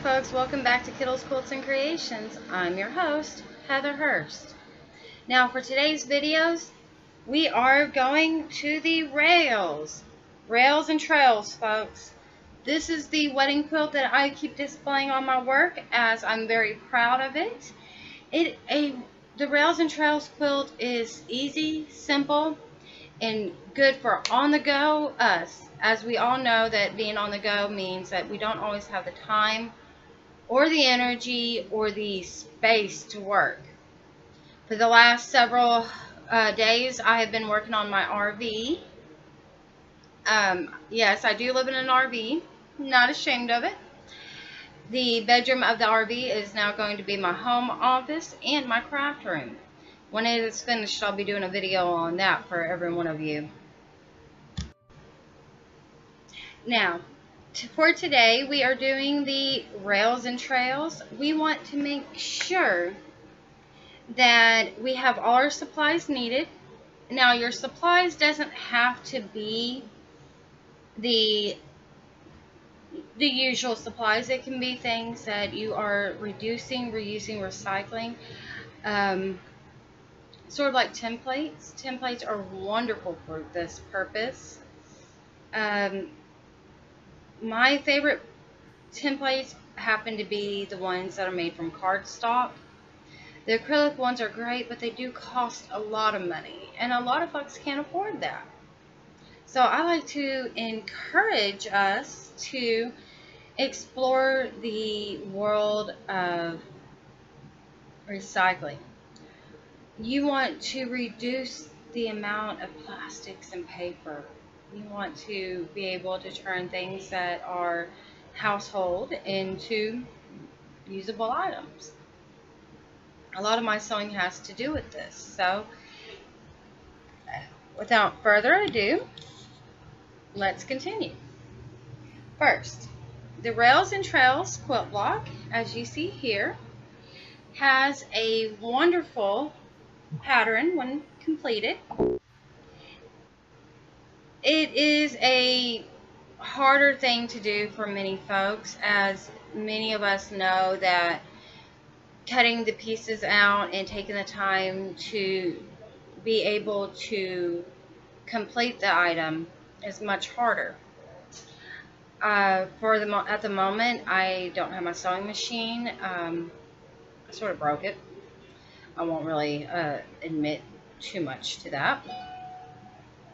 folks, welcome back to Kittles Quilts and Creations. I'm your host, Heather Hurst. Now for today's videos, we are going to the rails and trails, folks. This is the wedding quilt that I keep displaying on my work as I'm very proud of it. The rails and trails quilt is easy, simple, and good for on-the-go us. As we all know that being on the go means that we don't always have the time or the energy or the space to work. For the last several days, I have been working on my RV. Yes, I do live in an RV. Not ashamed of it. The bedroom of the RV is now going to be my home office and my craft room. When it is finished, I'll be doing a video on that for every one of you. Now, for today, we are doing the rails and trails. We want to make sure that we have all our supplies needed. Now, your supplies doesn't have to be the usual supplies. It can be things that you are reducing, reusing, recycling. Sort of like templates. Templates are wonderful for this purpose. My favorite templates happen to be the ones that are made from cardstock. The acrylic ones are great, but they do cost a lot of money, and a lot of folks can't afford that. So I like to encourage us to explore the world of recycling. You want to reduce the amount of plastics and paper. You want to be able to turn things that are household into usable items. A lot of my sewing has to do with this. So, without further ado, let's continue. First, the Rails and Trails quilt block, as you see here, has a wonderful pattern when completed. It is a harder thing to do for many folks, as many of us know that cutting the pieces out and taking the time to be able to complete the item is much harder. At the moment, I don't have my sewing machine. I sort of broke it. I won't really admit too much to that.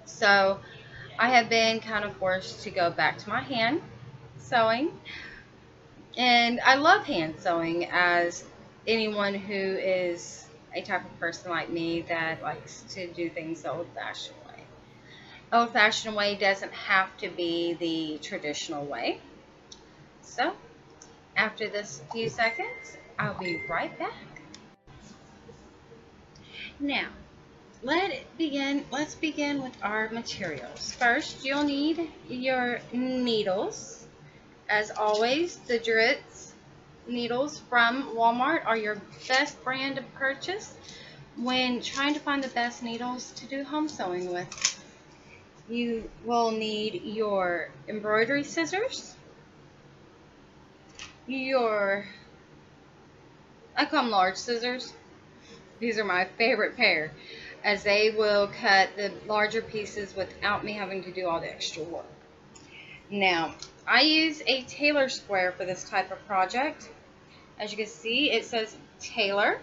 So I have been kind of forced to go back to my hand sewing. And I love hand sewing, as anyone who is a type of person like me that likes to do things the old-fashioned way. Old-fashioned way doesn't have to be the traditional way. So, after this few seconds, I'll be right back. Now, let's begin with our materials. First, you'll need your needles. As always, the Dritz needles from Walmart are your best brand to purchase when trying to find the best needles to do home sewing with. You will need your embroidery scissors, I call them large scissors. These are my favorite pair, as they will cut the larger pieces without me having to do all the extra work. Now, I use a tailor square for this type of project. As you can see, it says tailor.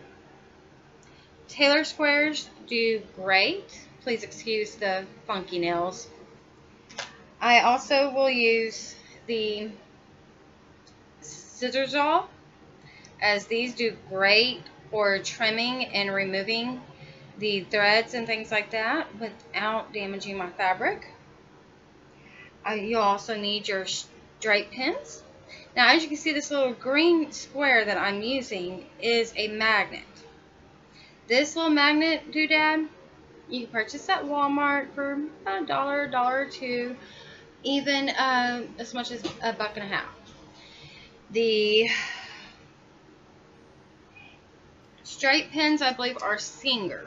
Tailor squares do great. Please excuse the funky nails. I also will use the scissors saw, as these do great for trimming and removing the threads and things like that without damaging my fabric. You'll also need your straight pins. Now, as you can see, this little green square that I'm using is a magnet. This little magnet doodad, you can purchase at Walmart for about $1, $1 or $2, even as much as $1.50. The straight pins, I believe, are Singer.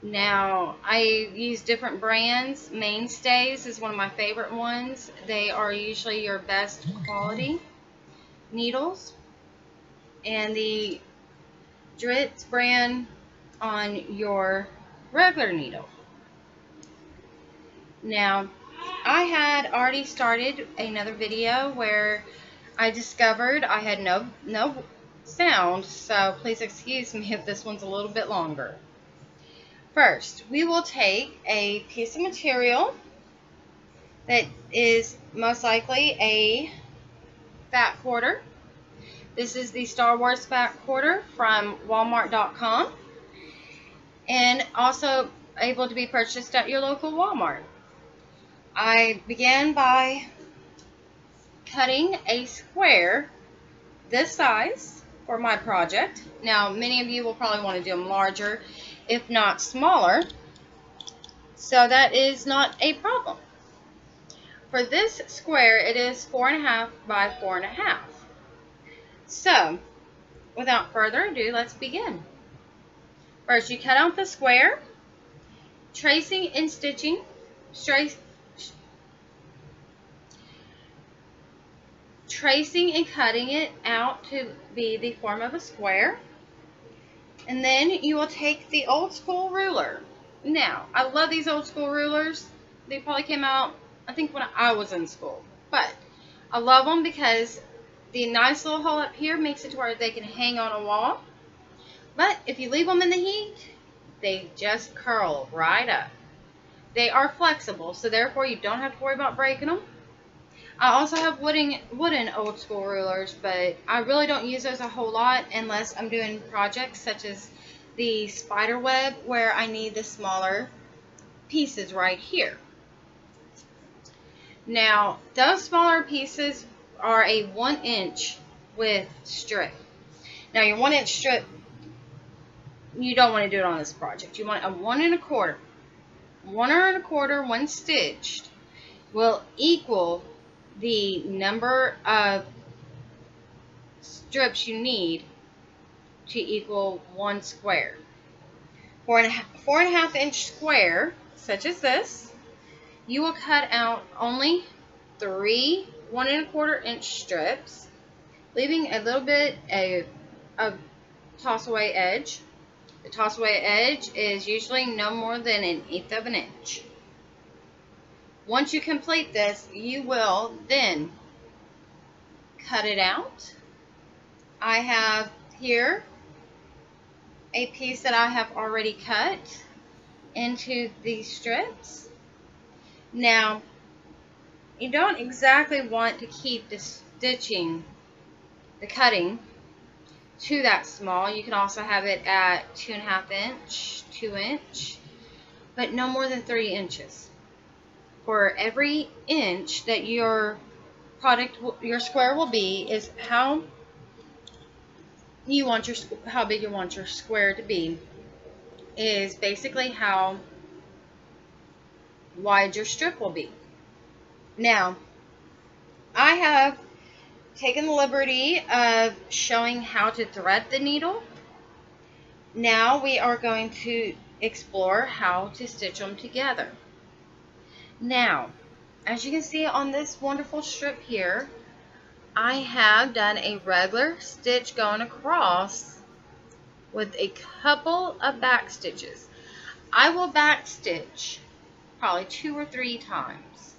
Now, I use different brands. Mainstays is one of my favorite ones. They are usually your best quality. needles and the Dritz brand on your regular needle. Now, I had already started another video where I discovered I had no sound, so please excuse me if this one's a little bit longer. First, we will take a piece of material that is most likely a fat quarter. This is the Star Wars fat quarter from Walmart.com, and also able to be purchased at your local Walmart. I began by cutting a square this size for my project. Now, many of you will probably want to do them larger, if not smaller, so that is not a problem. For this square, it is 4.5 by 4.5. So, without further ado, let's begin. First, you cut out the square, tracing and stitching, tracing and cutting it out to be the form of a square. And then you will take the old school ruler. Now, I love these old school rulers. They probably came out, I think, when I was in school. But I love them because the nice little hole up here makes it to where they can hang on a wall. But if you leave them in the heat, they just curl right up. They are flexible, so therefore you don't have to worry about breaking them. I also have wooden old school rulers, but I really don't use those a whole lot unless I'm doing projects such as the spider web where I need the smaller pieces right here. Now, those smaller pieces are a 1-inch width strip. Now, your 1-inch strip, you don't want to do it on this project. You want a 1 1/4. 1 1/4, one stitched, will equal the number of strips you need to equal 1 square. For a 4.5 inch square, such as this, you will cut out only 3 1 1/4 inch strips, leaving a little bit of toss away edge. The toss away edge is usually no more than 1/8 of an inch. Once you complete this, you will then cut it out. I have here a piece that I have already cut into these strips. Now, you don't exactly want to keep the stitching, the cutting, to that small. You can also have it at 2.5 inch, 2 inch, but no more than 3 inches. For every inch that your product, your square will be, is how big you want your square to be, is basically how wide your strip will be. Now, I have taken the liberty of showing how to thread the needle. Now we are going to explore how to stitch them together. Now, as you can see on this wonderful strip here, I have done a regular stitch going across with a couple of back stitches. I will back stitch probably 2 or 3 times,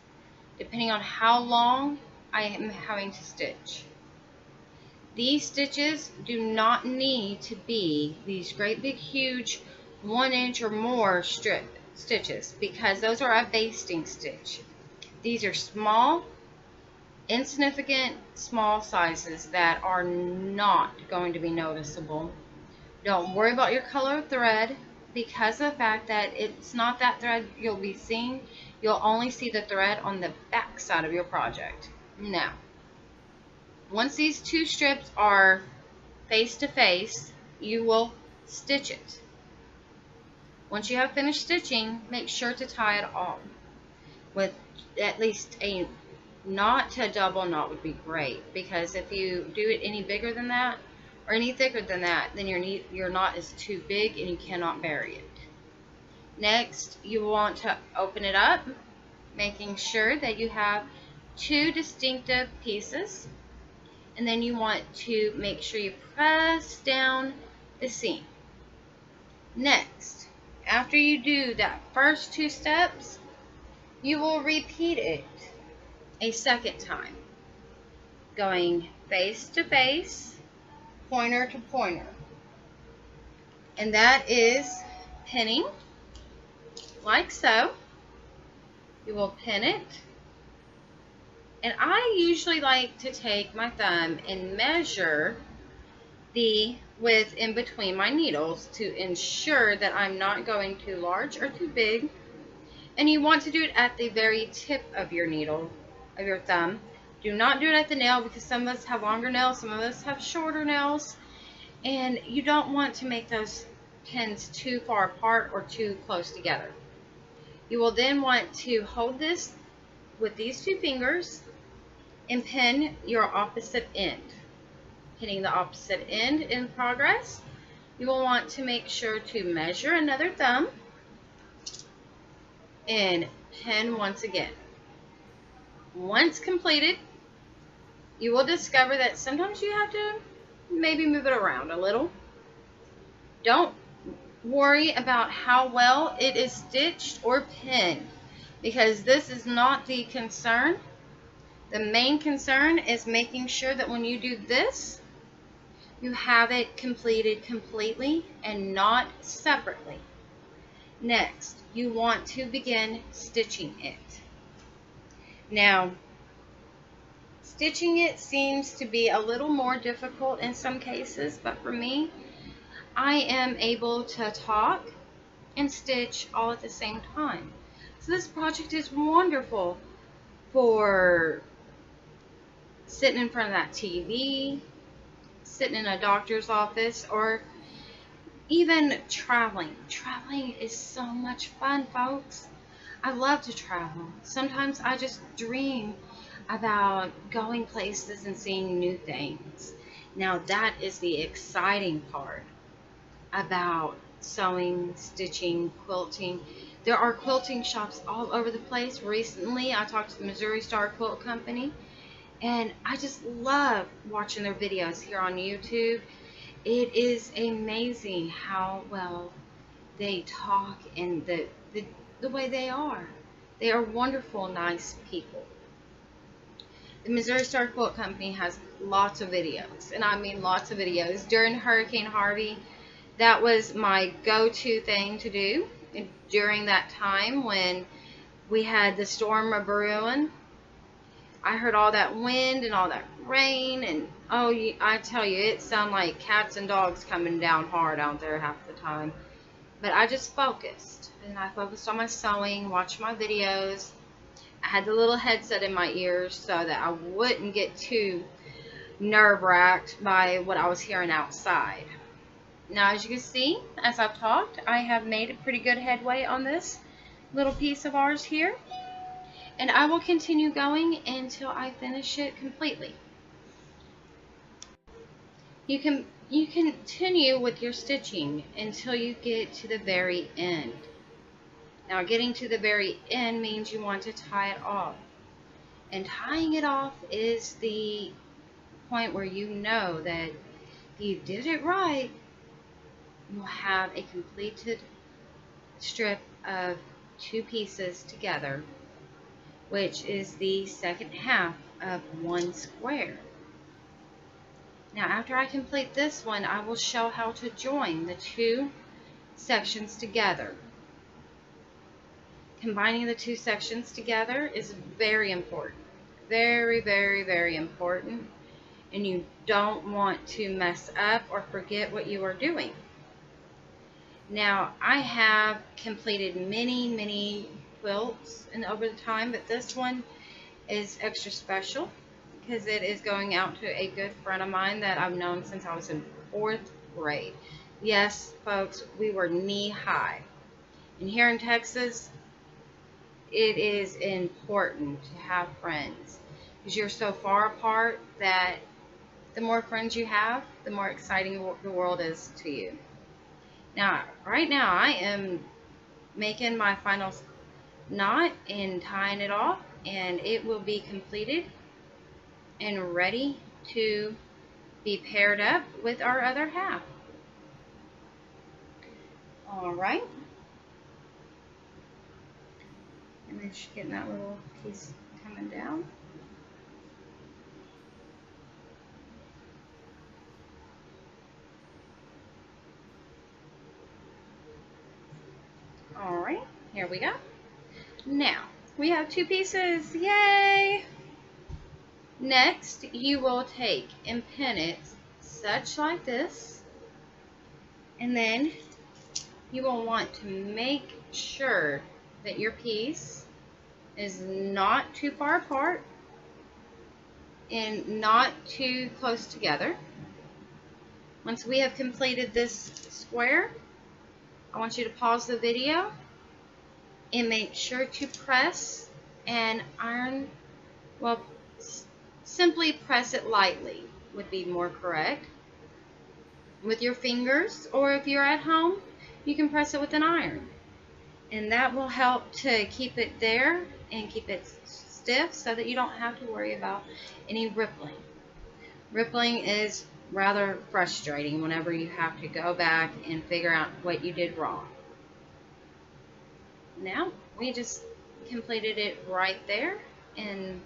depending on how long I am having to stitch. These stitches do not need to be these great big huge 1 inch or more stitches, because those are a basting stitch. These are small, insignificant, small sizes that are not going to be noticeable. Don't worry about your color of thread, because of the fact that it's not that thread you'll be seeing. You'll only see the thread on the back side of your project. Now, once these 2 strips are face to face, you will stitch it. Once you have finished stitching, make sure to tie it on with at least a knot to a double knot would be great, because if you do it any bigger than that or any thicker than that, then your knot is too big and you cannot bury it. Next, you want to open it up, making sure that you have 2 distinctive pieces, and then you want to make sure you press down the seam. Next, after you do that first 2 steps, you will repeat it a second time, going face to face, pointer to pointer. And that is pinning, like so. You will pin it. And I usually like to take my thumb and measure the width in between my needles to ensure that I'm not going too large or too big. And you want to do it at the very tip of your needle, of your thumb. Do not do it at the nail, because some of us have longer nails, some of us have shorter nails, and you don't want to make those pins too far apart or too close together. You will then want to hold this with these 2 fingers and pin your opposite end. Pinning the opposite end in progress, you will want to make sure to measure another thumb and pin once again. Once completed, you will discover that sometimes you have to maybe move it around a little. Don't worry about how well it is stitched or pinned, because this is not the concern. The main concern is making sure that when you do this, you have it completed completely and not separately. Next, you want to begin stitching it. Now, stitching it seems to be a little more difficult in some cases, but for me, I am able to talk and stitch all at the same time. So this project is wonderful for sitting in front of that TV, sitting in a doctor's office, or even traveling. Traveling is so much fun, folks. I love to travel. Sometimes I just dream about going places and seeing new things. Now that is the exciting part about sewing, stitching, quilting. There are quilting shops all over the place. Recently, I talked to the Missouri Star Quilt Company, and I just love watching their videos here on YouTube. It is amazing how well they talk and the way they are. They are wonderful, nice people. The Missouri Star Quilt Company has lots of videos, and I mean lots of videos. During Hurricane Harvey, that was my go-to thing to do. And during that time when we had the storm of brewing, I heard all that wind and all that rain, and oh, I tell you, it sounded like cats and dogs coming down hard out there half the time. But I just focused, and I focused on my sewing, watched my videos. I had the little headset in my ears so that I wouldn't get too nerve-wracked by what I was hearing outside. Now, as you can see, as I've talked, I have made a pretty good headway on this little piece of ours here. And I will continue going until I finish it completely. You can continue with your stitching until you get to the very end. Now, getting to the very end means you want to tie it off. And tying it off is the point where you know that if you did it right, you'll have a completed strip of 2 pieces together, which is the second half of 1 square. Now, after I complete this one, I will show how to join the 2 sections together. Combining the 2 sections together is very important. Very, very, very important. And you don't want to mess up or forget what you are doing. Now, I have completed many quilts over the time, but this one is extra special because it is going out to a good friend of mine that I've known since I was in 4th grade. Yes, folks, we were knee-high. And here in Texas, it is important to have friends because you're so far apart that the more friends you have, the more exciting the world is to you. Now, right now, I am making my final knot and tying it off, and it will be completed and ready to be paired up with our other half. All right. And then she's getting that little piece coming down. All right, here we go. Now, we have 2 pieces, yay! Next, you will take and pin it such like this, and then you will want to make sure that your piece is not too far apart and not too close together. Once we have completed this square, I want you to pause the video and make sure to press and iron, well, simply press it lightly would be more correct, with your fingers, or if you're at home, you can press it with an iron. And that will help to keep it there and keep it stiff so that you don't have to worry about any rippling. Rippling is rather frustrating whenever you have to go back and figure out what you did wrong. Now, we just completed it right there, and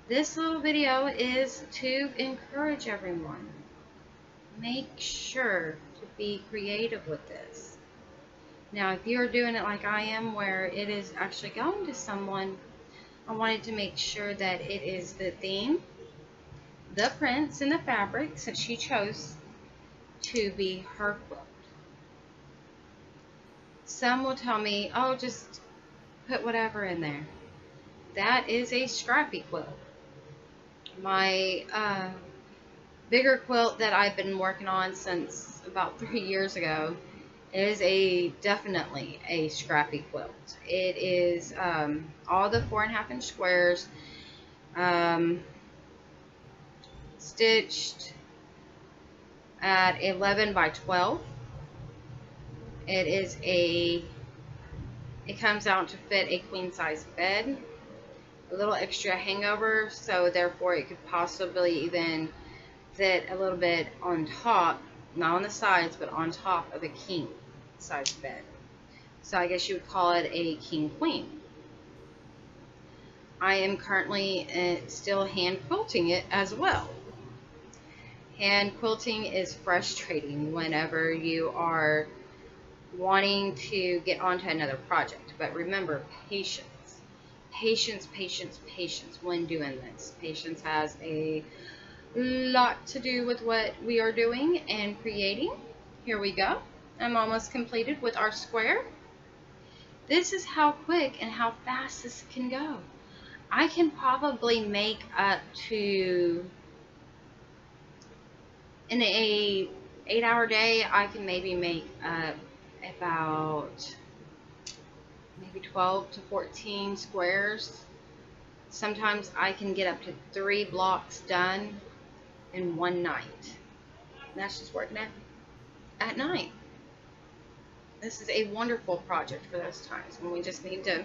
this little video is to encourage everyone. Make sure to be creative with this. Now, if you're doing it like I am, where it is actually going to someone, I wanted to make sure that it is the theme, the prints, and the fabrics that she chose to be her quilt. Some will tell me, oh, just put whatever in there. That is a scrappy quilt. My bigger quilt that I've been working on since about 3 years ago is definitely a scrappy quilt. It is all the 4.5-inch squares, stitched at 11 by 12. It comes out to fit a queen size bed, a little extra hangover, so therefore it could possibly even fit a little bit on top, not on the sides, but on top of a king size bed. So I guess you would call it a king queen. I am currently still hand quilting it as well. Hand quilting is frustrating whenever you are wanting to get onto another project, but remember, patience. Patience, patience, patience when doing this. Patience has a lot to do with what we are doing and creating. Here we go. I'm almost completed with our square. This is how quick and how fast this can go. I can probably make up to, in a 8-hour day, I can maybe make up about maybe 12 to 14 squares. Sometimes I can get up to 3 blocks done in one night. And that's just working at night. This is a wonderful project for those times when we just need to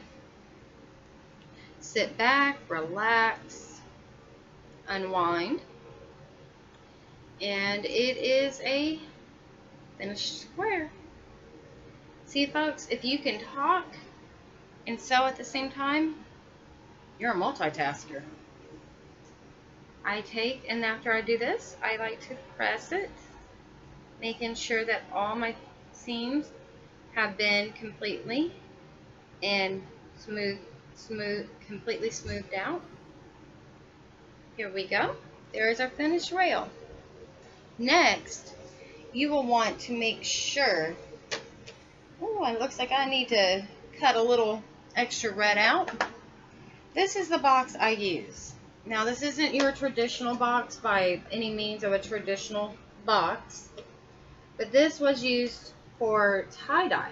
sit back, relax, unwind. And it is a finished square. See, folks, if you can talk and sew at the same time, you're a multitasker. I take, and after I do this, I like to press it, making sure that all my seams have been completely and completely smoothed out. Here we go. There is our finished rail. Next, you will want to make sure, oh, it looks like I need to cut a little extra red out. This is the box I use. Now, this isn't your traditional box by any means of a traditional box, but this was used for tie-dye.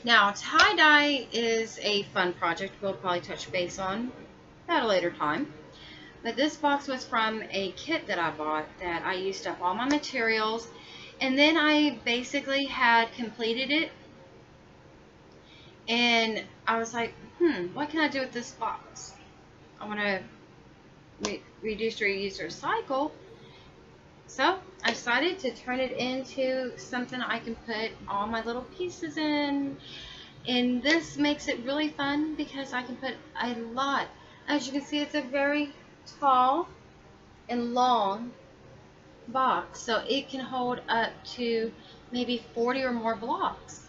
Now, tie-dye is a fun project we'll probably touch base on at a later time. But this box was from a kit that I bought that I used up all my materials, and then I basically had completed it, and I was like, what can I do with this box? I want to reduce, reuse, recycle. So I decided to turn it into something I can put all my little pieces in. And this makes it really fun because I can put a lot. As you can see, it's a very tall and long box, so it can hold up to maybe 40 or more blocks,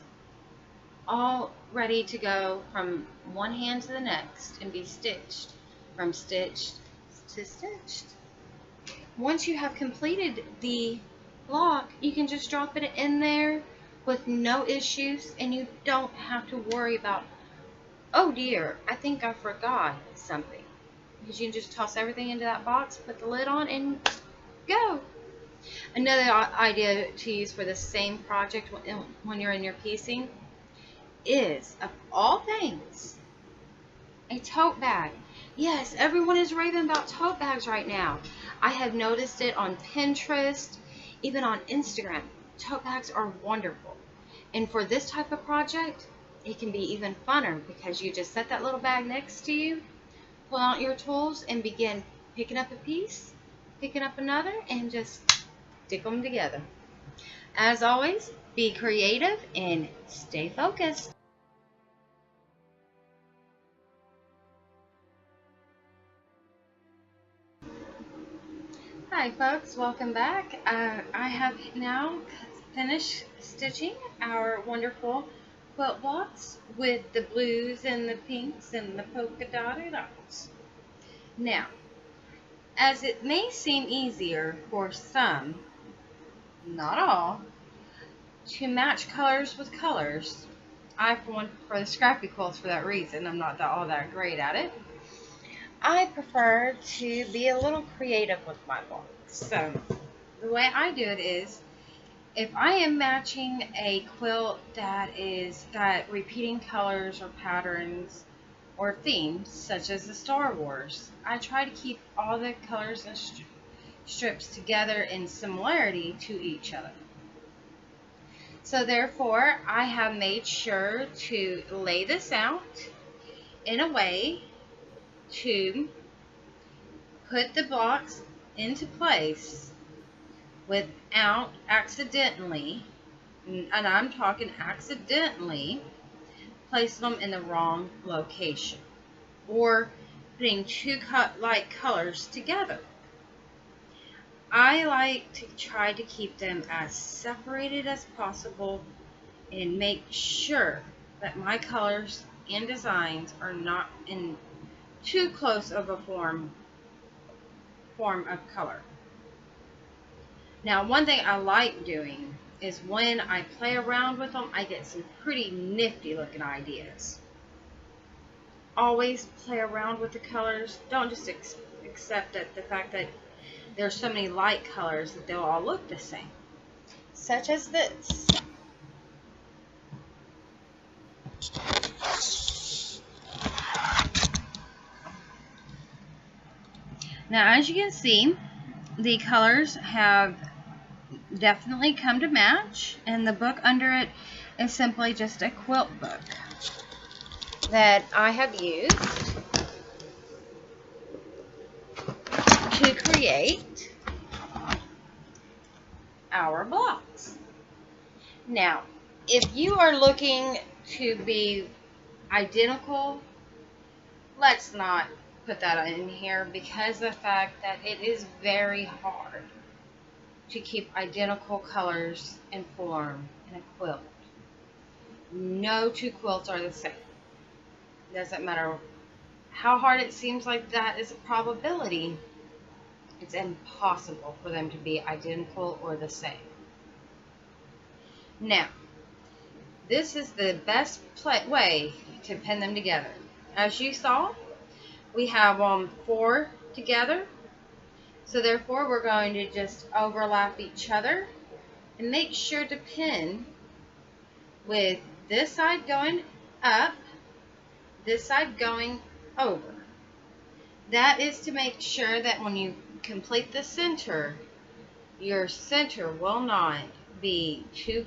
all ready to go from one hand to the next and be stitched, from stitched to stitched. Once you have completed the block, you can just drop it in there with no issues, and you don't have to worry about, oh dear, I think I forgot something. Because you can just toss everything into that box, put the lid on, and go. Another idea to use for the same project when you're in your piecing is, of all things, a tote bag. Yes, everyone is raving about tote bags right now. I have noticed it on Pinterest, even on Instagram. Tote bags are wonderful. And for this type of project, it can be even funner because you just set that little bag next to you, pull out your tools, and begin picking up a piece, picking up another, and just stick them together. As always, be creative and stay focused. Hi folks, welcome back. I have now finished stitching our wonderful quilt blocks with the blues and the pinks and the polka dotted dots. Now, as it may seem easier for some, not all, to match colors with colors, I for one prefer the scrappy quilts for that reason. I'm not all that great at it. I prefer to be a little creative with my blocks. So the way I do it is, if I am matching a quilt that is got repeating colors or patterns or themes, such as the Star Wars, I try to keep all the colors and strips together in similarity to each other. So therefore, I have made sure to lay this out in a way to put the blocks into place without accidentally, and I'm talking accidentally, placing them in the wrong location or putting two like colors together. I like to try to keep them as separated as possible and make sure that my colors and designs are not in too close of a form of color. Now, one thing I like doing is when I play around with them, I get some pretty nifty looking ideas. Always play around with the colors. Don't just accept that the fact that there's so many light colors that they'll all look the same. Such as this. Now, as you can see, the colors have definitely come to match, and the book under it is simply just a quilt book that I have used to create our blocks. Now, if you are looking to be identical, let's not put that in here, because of the fact that it is very hard to keep identical colors and form in a quilt. No two quilts are the same. Doesn't matter how hard it seems like that is a probability, it's impossible for them to be identical or the same. Now, this is the best way to pin them together. As you saw, we have 4 together, so therefore we're going to just overlap each other and make sure to pin with this side going up, this side going over. That is to make sure that when you complete the center, your center will not be too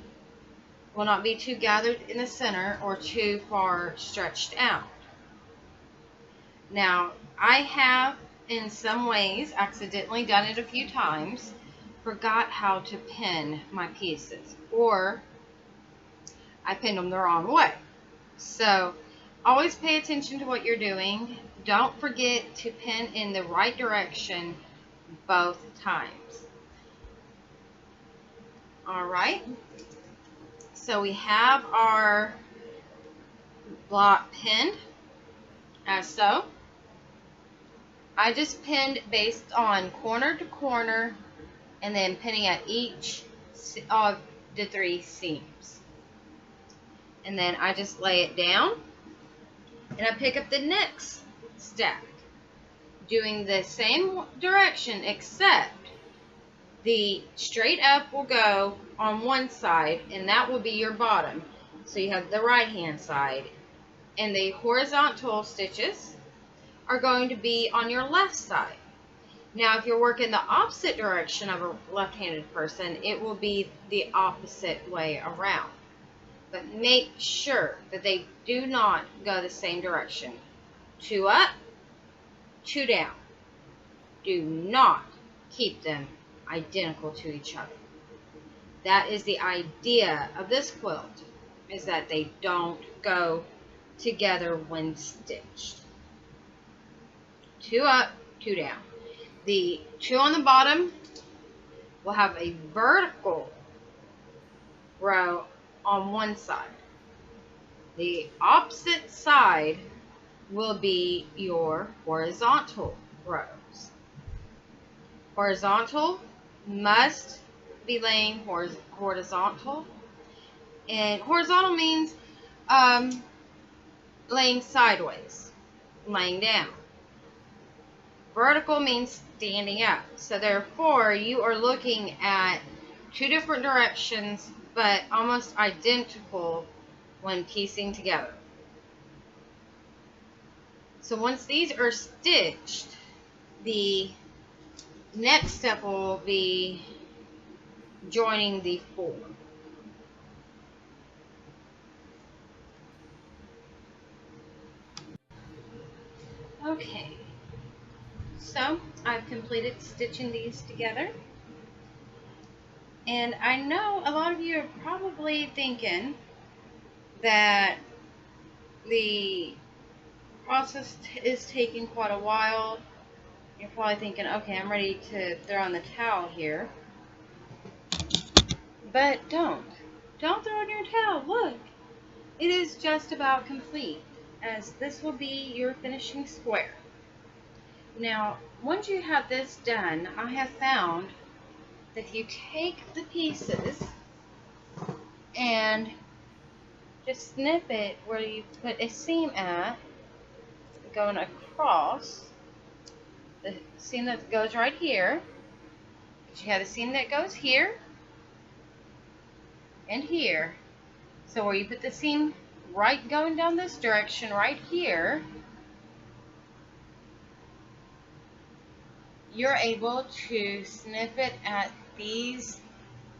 gathered in the center or too far stretched out. Now, I have in some ways, accidentally done it a few times, forgot how to pin my pieces, or I pinned them the wrong way. So always pay attention to what you're doing. Don't forget to pin in the right direction both times. All right, so we have our block pinned as so. I just pinned based on corner to corner and then pinning at each of the 3 seams. And then I just lay it down and I pick up the next stack, doing the same direction, except the straight up will go on one side and that will be your bottom. So you have the right hand side, and the horizontal stitches are going to be on your left side. Now if you're working the opposite direction of a left-handed person, it will be the opposite way around. But make sure that they do not go the same direction. 2 up, 2 down. Do not keep them identical to each other. That is the idea of this quilt, is that they don't go together when stitched. 2 up, 2 down. The 2 on the bottom will have a vertical row on one side. The opposite side will be your horizontal rows. Horizontal must be laying horizontal, and horizontal means laying sideways, laying down. Vertical means standing up. So therefore you are looking at 2 different directions, but almost identical when piecing together. So once these are stitched, the next step will be joining the 4. Okay, so I've completed stitching these together, and I know a lot of you are probably thinking that the process is taking quite a while. You're probably thinking, okay, I'm ready to throw in the towel here. But don't throw in your towel. Look, it is just about complete, as this will be your finishing square. Now, once you have this done, I have found that if you take the pieces and just snip it where you put a seam at, going across, the seam that goes right here, you have the seam that goes here and here. So where you put the seam right going down this direction right here, you're able to snip it at these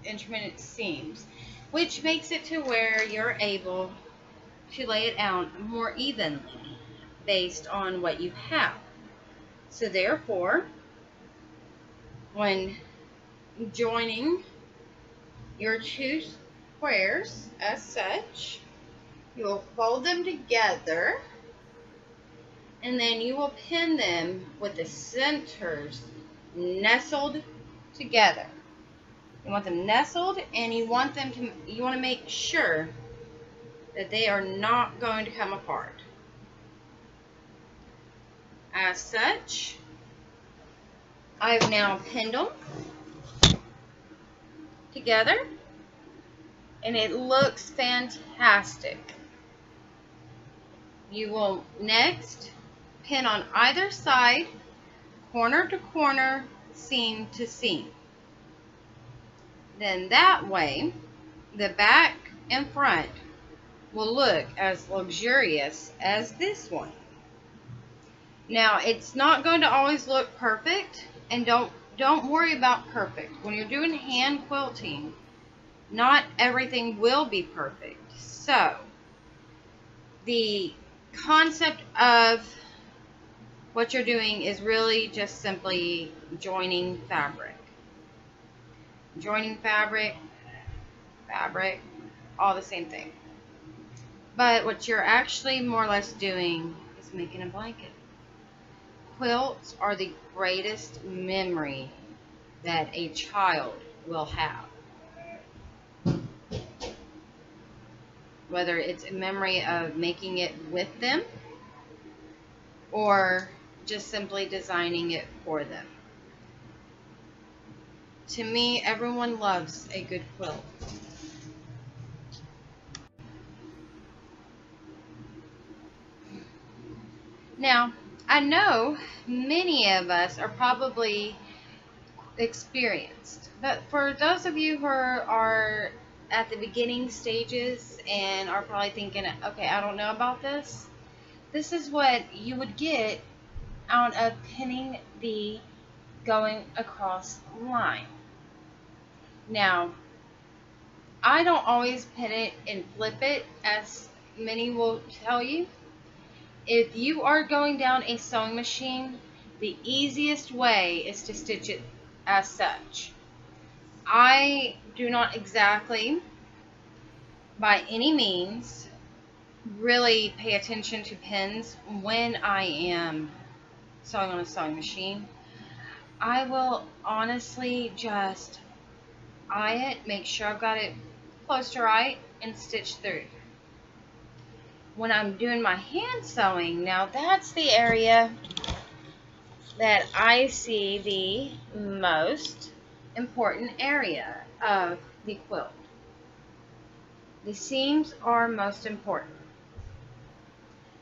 intermittent seams, which makes it to where you're able to lay it out more evenly based on what you have. So therefore, when joining your 2 squares as such, you'll fold them together, and then you will pin them with the centers nestled together. You want them nestled, and you want to make sure that they are not going to come apart. As such, I've now pinned them together, and it looks fantastic. You will next pin on either side, corner to corner, seam to seam. Then that way, the back and front will look as luxurious as this one. Now, it's not going to always look perfect, and don't worry about perfect. When you're doing hand quilting, not everything will be perfect. So, the concept of what you're doing is really just simply joining fabric. Joining fabric, fabric, all the same thing. But what you're actually more or less doing is making a blanket. Quilts are the greatest memory that a child will have. Whether it's a memory of making it with them or just simply designing it for them. To me, everyone loves a good quilt. Now, I know many of us are probably experienced, but for those of you who are at the beginning stages and are probably thinking, okay, I don't know about this, this is what you would get out of pinning the going across line. Now, I don't always pin it and flip it, as many will tell you. If you are going down a sewing machine, the easiest way is to stitch it as such. I do not exactly, by any means, really pay attention to pins when I am sewing on a sewing machine. I will honestly just eye it, make sure I've got it close to right, and stitch through. When I'm doing my hand sewing, now that's the area that I see the most important area of the quilt. The seams are most important.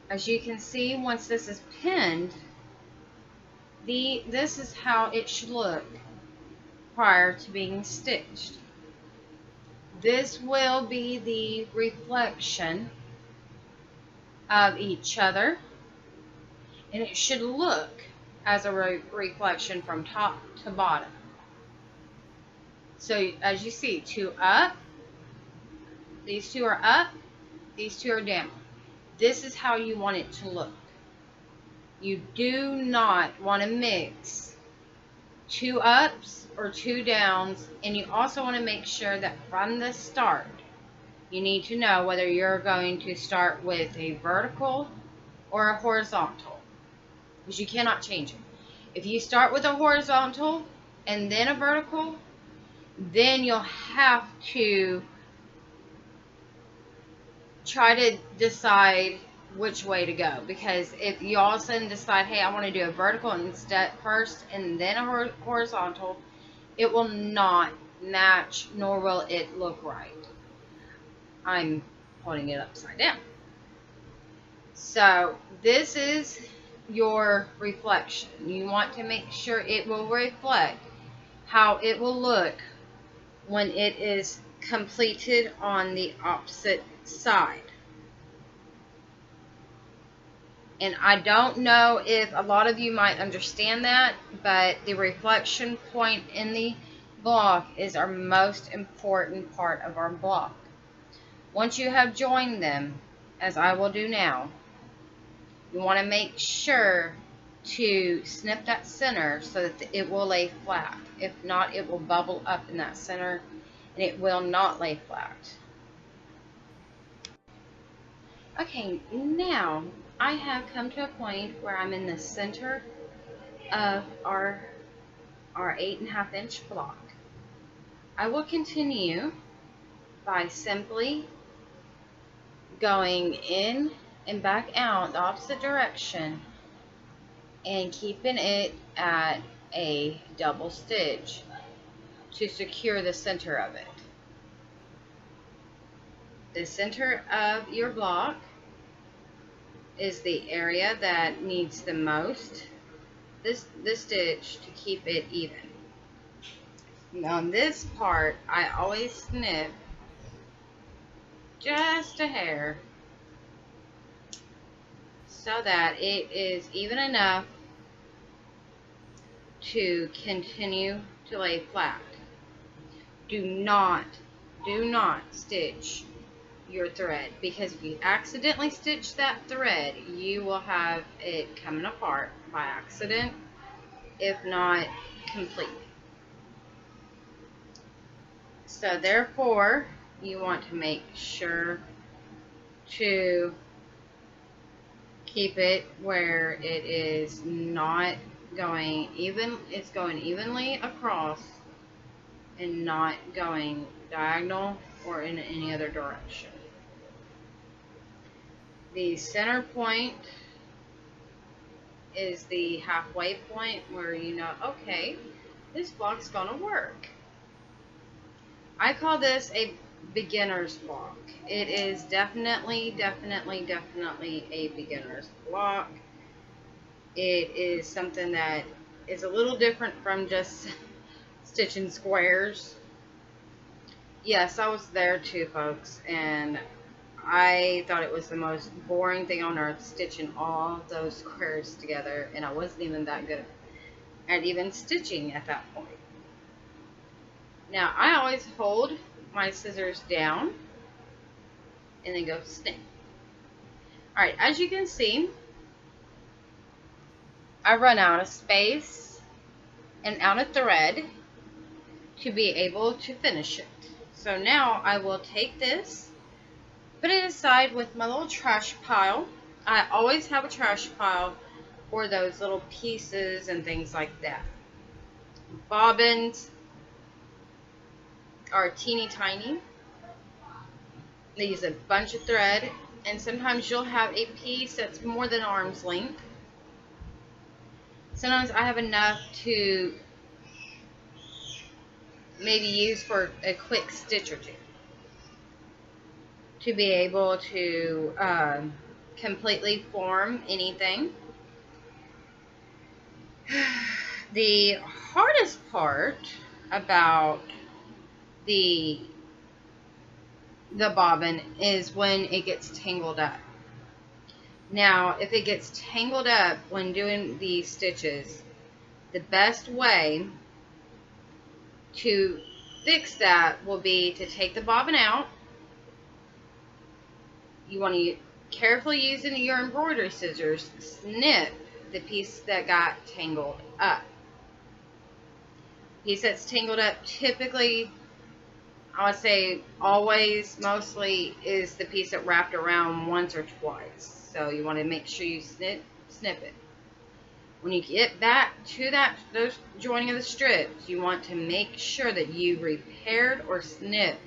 As you can see, once this is pinned, this is how it should look prior to being stitched. This will be the reflection of each other, and it should look as a reflection from top to bottom. So as you see, two up, these two are up, these two are down. This is how you want it to look. You do not want to mix two ups or two downs, and you also want to make sure that from the start, you need to know whether you're going to start with a vertical or a horizontal, because you cannot change it. If you start with a horizontal and then a vertical, then you'll have to try to decide which way to go, because if you all of a sudden decide, hey, I want to do a vertical instead first and then a horizontal, it will not match, nor will it look right. I'm holding it upside down. So this is your reflection. You want to make sure it will reflect how it will look when it is completed on the opposite side. And I don't know if a lot of you might understand that, but the reflection point in the block is our most important part of our block. Once you have joined them, as I will do now, you want to make sure to snip that center so that it will lay flat. If not, it will bubble up in that center and it will not lay flat. Okay, now I have come to a point where I'm in the center of our 8.5 inch block. I will continue by simply going in and back out the opposite direction and keeping it at a double stitch to secure the center of it. The center of your block is the area that needs the most this stitch to keep it even. Now on this part, I always snip just a hair so that it is even enough to continue to lay flat. Do not stitch your thread, because if you accidentally stitch that thread, you will have it coming apart by accident, if not completely. So therefore, you want to make sure to keep it where it is not going even, it's going evenly across and not going diagonal or in any other direction. The center point is the halfway point where you know, okay, this block's gonna work. I call this a beginner's block. It is definitely a beginner's block. It is something that is a little different from just stitching squares. Yes, I was there too, folks, and I thought it was the most boring thing on earth, stitching all those squares together, and I wasn't even that good at even stitching at that point. Now, I always hold my scissors down and then go snip. Alright, as you can see, I run out of space and out of thread to be able to finish it. So now I will take this, put it aside with my little trash pile. I always have a trash pile for those little pieces and things like that. Bobbins are teeny tiny. They use a bunch of thread, and sometimes you'll have a piece that's more than arm's length. Sometimes I have enough to maybe use for a quick stitch or two to be able to completely form anything. The hardest part about the bobbin is when it gets tangled up. Now, if it gets tangled up when doing these stitches, the best way to fix that will be to take the bobbin out. You want to carefully, using your embroidery scissors, snip the piece that got tangled up. Piece that's tangled up, typically, I would say always, mostly, is the piece that wrapped around once or twice. So you want to make sure you snip it. When you get back to those joining of the strips, you want to make sure that you repaired or snipped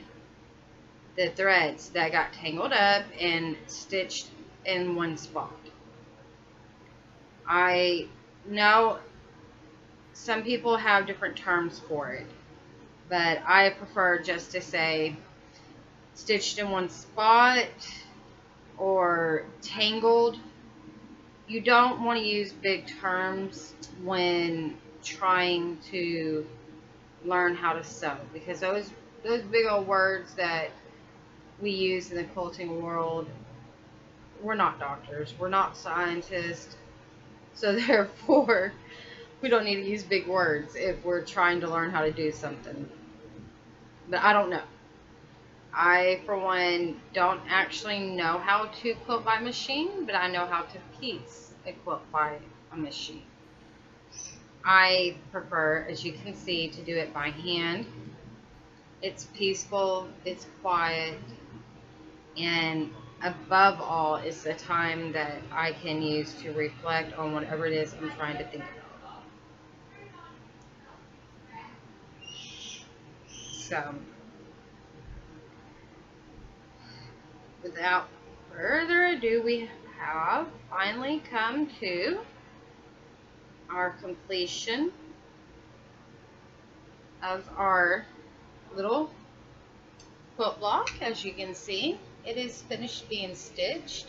the threads that got tangled up and stitched in one spot. I know some people have different terms for it, but I prefer just to say stitched in one spot or tangled. You don't want to use big terms when trying to learn how to sew, because those big old words that we use in the quilting world, we're not doctors, we're not scientists, so therefore we don't need to use big words if we're trying to learn how to do something. But I don't know. I, for one, don't actually know how to quilt by machine, but I know how to piece a quilt by a machine. I prefer, as you can see, to do it by hand. It's peaceful, it's quiet, and above all, it's the time that I can use to reflect on whatever it is I'm trying to think about. So, without further ado, we have finally come to our completion of our little quilt block. As you can see, it is finished being stitched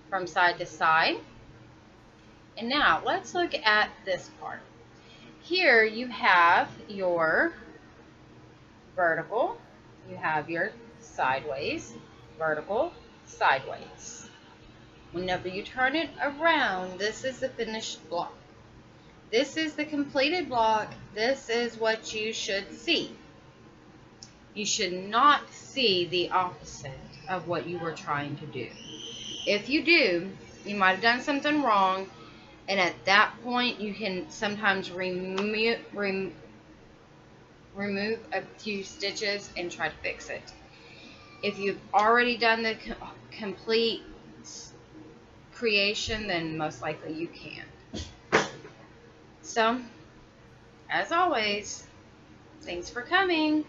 from side to side. And now let's look at this part. Here you have your vertical, you have your sideways, vertical, sideways. Whenever you turn it around, this is the finished block. This is the completed block. This is what you should see. You should not see the opposite of what you were trying to do. If you do, you might have done something wrong, and at that point you can sometimes remove a few stitches and try to fix it. If you've already done the complete creation, then most likely you can. So, as always, thanks for coming.